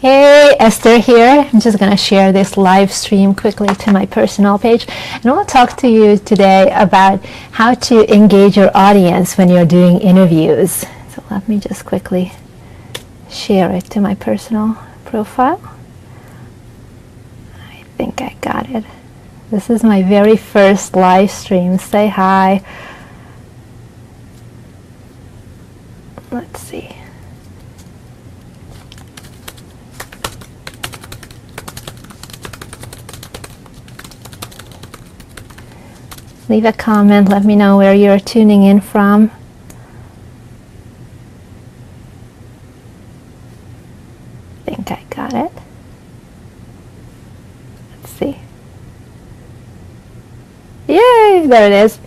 Hey, Esther here. I'm just going to share this live stream quickly to my personal page. And I want to talk to you today about how to engage your audience when you're doing interviews. So let me just quickly share it to my personal profile. I think I got it. This is my very first live stream. Say hi. Let's see. Leave a comment, let me know where you're tuning in from. I think I got it. Let's see. Yay, there it is.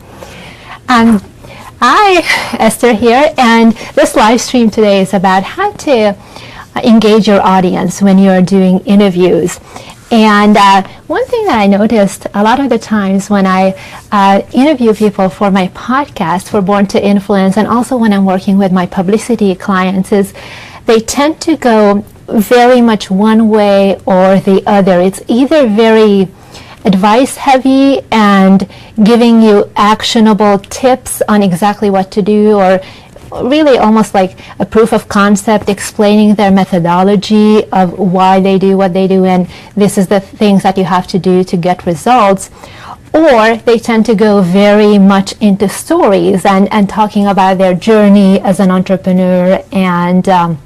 Hi, Esther here, and this live stream today is about how to engage your audience when you're doing interviews. And one thing that I noticed a lot of the times when I interview people for my podcast, for Born to Influence, and also when I'm working with my publicity clients, is they tend to go very much one way or the other. It's either very advice heavy and giving you actionable tips on exactly what to do, or really almost like a proof of concept, explaining their methodology of why they do what they do and this is the things that you have to do to get results. Or they tend to go very much into stories and talking about their journey as an entrepreneur and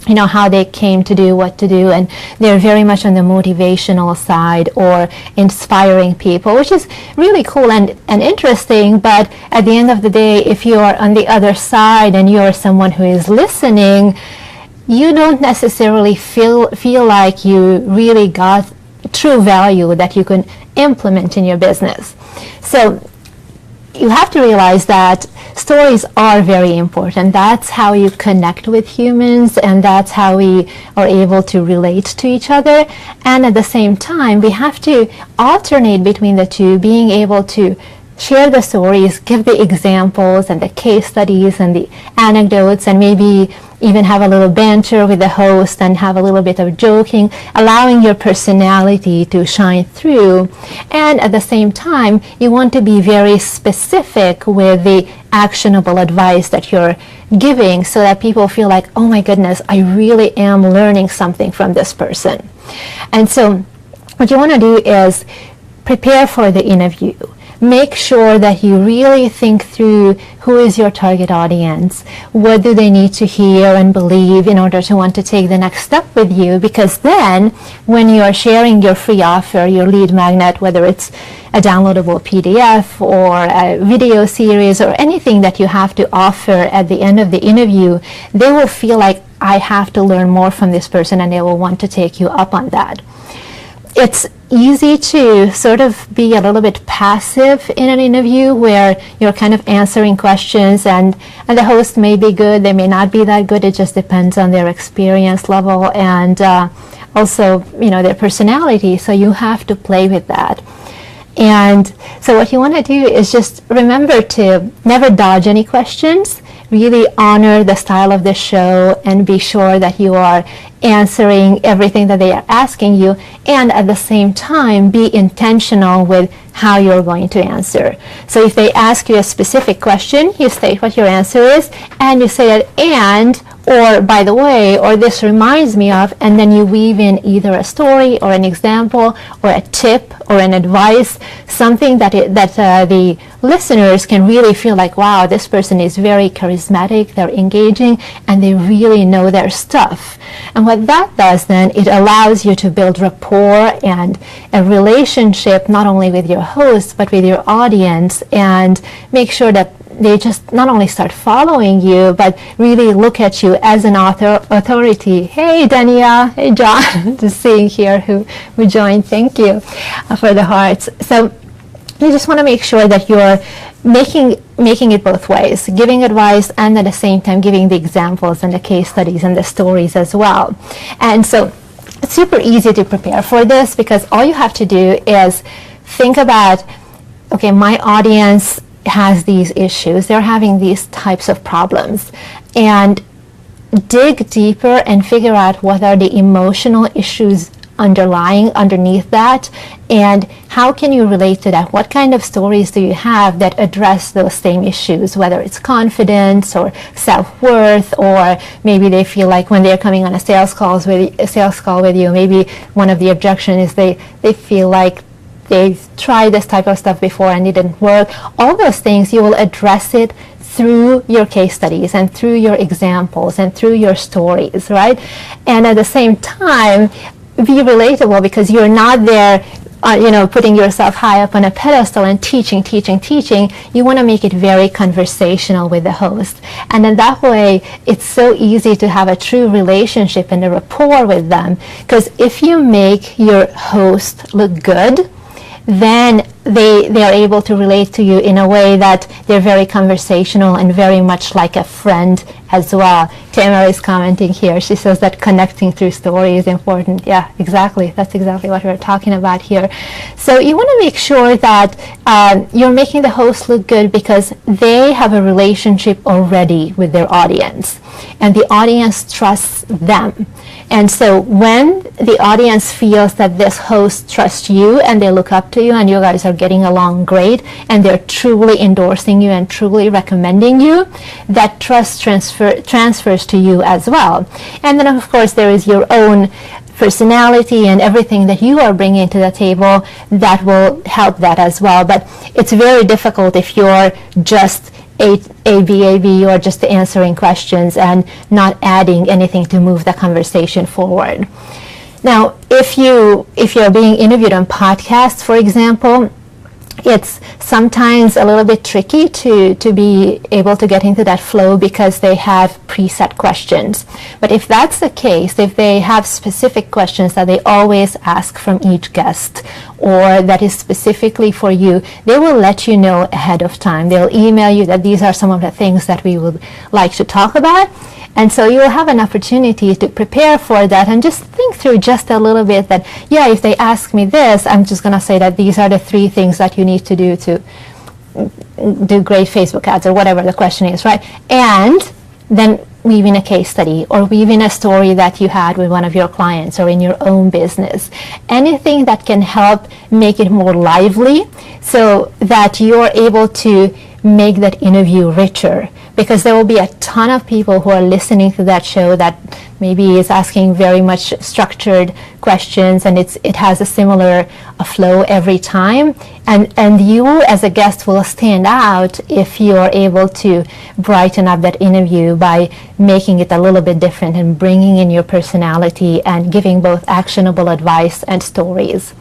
you know, how they came to do what to do, and they're very much on the motivational side or inspiring people, which is really cool and interesting. But at the end of the day, if you are on the other side and you're someone who is listening, you don't necessarily feel like you really got true value that you can implement in your business. So you have to realize that stories are very important. That's how you connect with humans, and that's how we are able to relate to each other. And at the same time, we have to alternate between the two, being able to share the stories, give the examples and the case studies and the anecdotes, and maybe even have a little banter with the host and have a little bit of joking, allowing your personality to shine through. And at the same time, you want to be very specific with the actionable advice that you're giving so that people feel like, oh my goodness, I really am learning something from this person. And so what you want to do is prepare for the interview. Make sure that you really think through who is your target audience, what do they need to hear and believe in order to want to take the next step with you, because then when you are sharing your free offer, your lead magnet, whether it's a downloadable PDF or a video series or anything that you have to offer at the end of the interview, they will feel like, I have to learn more from this person, and they will want to take you up on that. It's easy to sort of be a little bit passive in an interview where you're kind of answering questions, and the host may be good, they may not be that good. It just depends on their experience level and also, you know, their personality. So you have to play with that. And so what you want to do is just remember to never dodge any questions. Really honor the style of the show and be sure that you are answering everything that they are asking you, and at the same time be intentional with how you're going to answer. So if they ask you a specific question, you state what your answer is, and you say that and, or by the way, or this reminds me of, and then you weave in either a story or an example or a tip or an advice, something that the listeners can really feel like, wow, this person is very charismatic, they're engaging, and they really know their stuff. And what that does then, it allows you to build rapport and a relationship not only with your host but with your audience, and make sure that they just not only start following you but really look at you as an authority. Hey Dania, hey John, just seeing here who joined. Thank you for the hearts. So you just want to make sure that you're making it both ways, giving advice and at the same time giving the examples and the case studies and the stories as well. And so it's super easy to prepare for this, because all you have to do is think about, okay, my audience has these issues, they're having these types of problems, and dig deeper and figure out what are the emotional issues underneath that, and how can you relate to that? What kind of stories do you have that address those same issues, whether it's confidence or self-worth, or maybe they feel like when they're coming on a sales call with you, maybe one of the objections is they feel like they've tried this type of stuff before and it didn't work. All those things, you will address it through your case studies and through your examples and through your stories, right? And at the same time, be relatable, because you're not there putting yourself high up on a pedestal and teaching. You want to make it very conversational with the host. And then that way, it's so easy to have a true relationship and a rapport with them. Because if you make your host look good, then they are able to relate to you in a way that they're very conversational and very much like a friend as well. Tamara is commenting here. She says that connecting through story is important. Yeah, exactly. That's exactly what we're talking about here. So you want to make sure that you're making the host look good, because they have a relationship already with their audience, and the audience trusts them. And so when the audience feels that this host trusts you and they look up to you and you guys are getting along great and they're truly endorsing you and truly recommending you, that trust transfers to you as well. And then of course there is your own personality and everything that you are bringing to the table that will help that as well. But it's very difficult if you're just A-B, or just answering questions and not adding anything to move the conversation forward. Now, if you're being interviewed on podcasts, for example, it's sometimes a little bit tricky to be able to get into that flow because they have preset questions. But if that's the case, if they have specific questions that they always ask from each guest, or that is specifically for you, they will let you know ahead of time. They'll email you that these are some of the things that we would like to talk about. And so you will have an opportunity to prepare for that and just think through just a little bit that, yeah, if they ask me this, I'm just going to say that these are the 3 things that you need to do great Facebook ads, or whatever the question is, right? And then weave in a case study, or weave in a story that you had with one of your clients or in your own business. Anything that can help make it more lively so that you're able to make that interview richer. Because there will be a ton of people who are listening to that show that maybe is asking very much structured questions, and it has a similar flow every time. And you as a guest will stand out if you're able to brighten up that interview by making it a little bit different and bringing in your personality and giving both actionable advice and stories.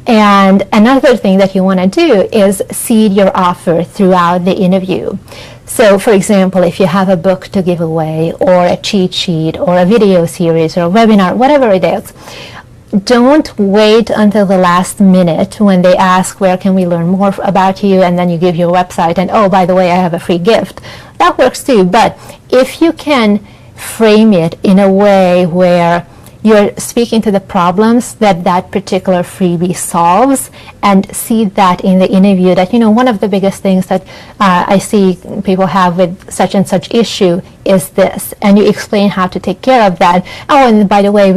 And another thing that you want to do is seed your offer throughout the interview. So, for example, if you have a book to give away, or a cheat sheet, or a video series, or a webinar, whatever it is, don't wait until the last minute when they ask, where can we learn more about you, and then you give your website, and oh, by the way, I have a free gift. That works too, but if you can frame it in a way where you're speaking to the problems that particular freebie solves, and see that in the interview, that, one of the biggest things that I see people have with such and such issue is this, and you explain how to take care of that. Oh, and by the way,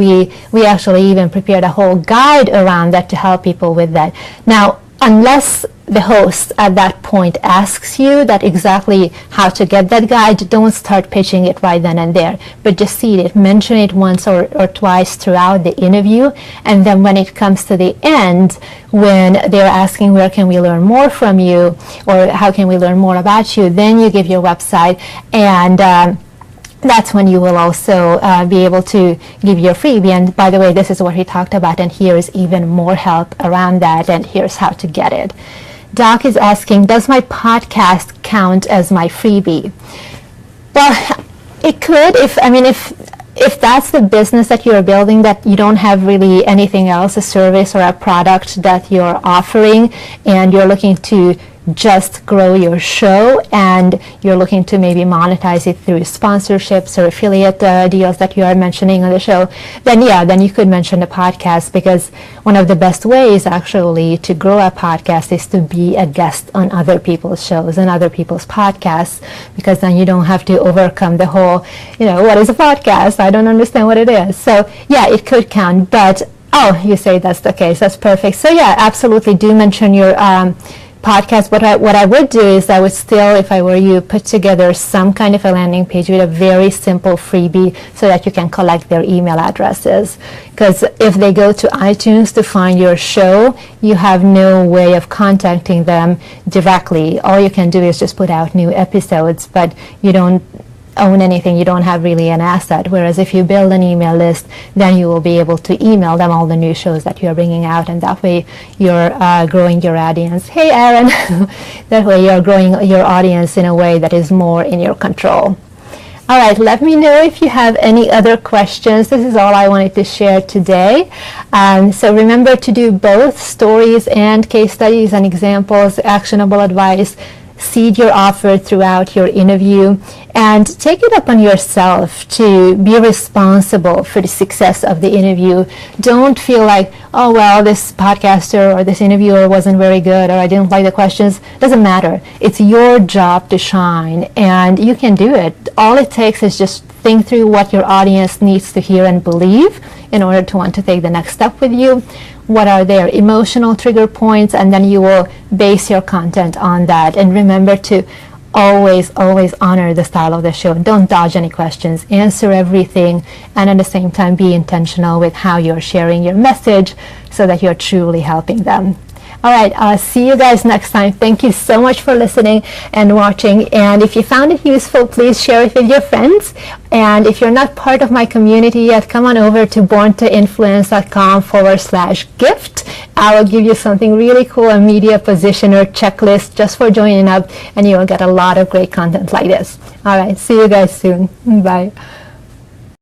we actually even prepared a whole guide around that to help people with that. Now, unless the host at that point asks you that exactly how to get that guide, don't start pitching it right then and there, but just seed it, mention it once or twice throughout the interview, and then when it comes to the end, when they're asking where can we learn more from you, or how can we learn more about you, then you give your website, and that's when you will also be able to give your freebie. And by the way, this is what we talked about, and here is even more help around that, and here's how to get it. Doc is asking, does my podcast count as my freebie? Well, it could, if that's the business that you're building, that you don't have really anything else, a service or a product that you're offering, and you're looking to just grow your show and you're looking to maybe monetize it through sponsorships or affiliate deals that you are mentioning on the show, then you could mention the podcast, because one of the best ways actually to grow a podcast is to be a guest on other people's shows and other people's podcasts, because then you don't have to overcome the whole, what is a podcast? I don't understand what it is. So yeah, it could count, but you say that's the case. That's perfect. So yeah, absolutely do mention your podcast. What I would do is I would still, if I were you, put together some kind of a landing page with a very simple freebie so that you can collect their email addresses. Because if they go to iTunes to find your show, you have no way of contacting them directly. All you can do is just put out new episodes, but you don't own anything. You don't have really an asset. Whereas if you build an email list, then you will be able to email them all the new shows that you're bringing out, and that way you're growing your audience. Hey, Aaron. That way you're growing your audience in a way that is more in your control. All right, let me know if you have any other questions. This is all I wanted to share today. So remember to do both stories and case studies and examples, actionable advice. Seed your offer throughout your interview and take it upon yourself to be responsible for the success of the interview. Don't feel like, oh, well, this podcaster or this interviewer wasn't very good, or I didn't like the questions. Doesn't matter. It's your job to shine, and you can do it. All it takes is just think through what your audience needs to hear and believe in order to want to take the next step with you. What are their emotional trigger points, and then you will base your content on that. And remember to always honor the style of the show. Don't dodge any questions. Answer everything, and at the same time be intentional with how you're sharing your message so that you're truly helping them. All right, I'll see you guys next time. Thank you so much for listening and watching. And if you found it useful, please share it with your friends. And if you're not part of my community yet, come on over to borntoinfluence.com/gift. I will give you something really cool, a media positioner checklist just for joining up, and you will get a lot of great content like this. All right, see you guys soon. Bye.